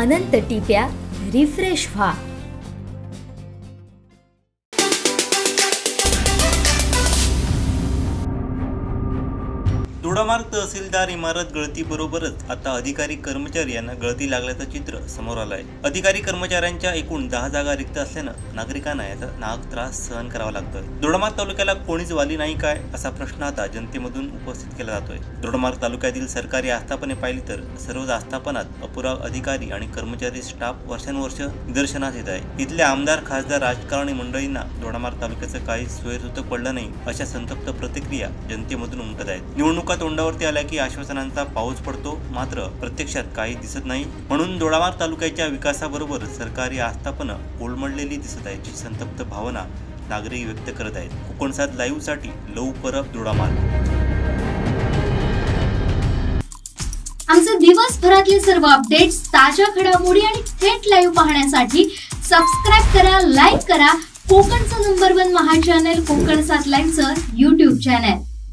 अनंत टिप्या refresh व्हा। दोडामार्ग तहसीलदार इमारत गळतीबरोबरच आता अधिकारी कर्मचारी यांना गळती लागल्याचं चित्र समोर आलं आहे। अधिकारी कर्मचाऱ्यांच्या एकूण 10 जागा रिक्त असल्यानं नागरिकांना याचा नाहक त्रास सहन करावा लागतोय। दोडामार्ग तालुक्याला कोणीच वाली नाही काय असा प्रश्न आता जनतेमधून उपस्थित केला जातोय। दोडामार्ग तालुक्यातील सरकारी आस्थापने पाहिली तर सर्वच आस्थापनात अपुरा अधिकारी आणि कर्मचारी स्टाफ वर्षानुवर्ष निदर्शनास येत आहे। इथले आमदार खासदार राजकारणी मंडळींना दोडामार्ग तालुक्याचं काही सोयीसुद्धा पडलं नाही अशा संतप्त प्रतिक्रिया जनतेमधून उमटत आहेत। निवडणुका तोंडावरती आल्या की आश्वासनांचा पाऊस पडतो, मात्र प्रत्यक्षात काही दिसत नाही। म्हणून दोडामार्ग तालुक्याच्या विकासाबरोबर सरकारी आस्थापना कोलमडलेली दिसत आहे, जी संतप्त भावना नागरिक व्यक्त करत आहेत। कोकणसात लाईव्ह साठी लव परब दोडामार्ग। आमचे दिवसभरातले सर्व अपडेट्स, ताज्या घडामोडी आणि थेट लाईव्ह पाहण्यासाठी सबस्क्राइब करा, लाईक करा कोकणचं नंबर 1 महा चॅनल कोकणसात लाईव्हचं YouTube चॅनल।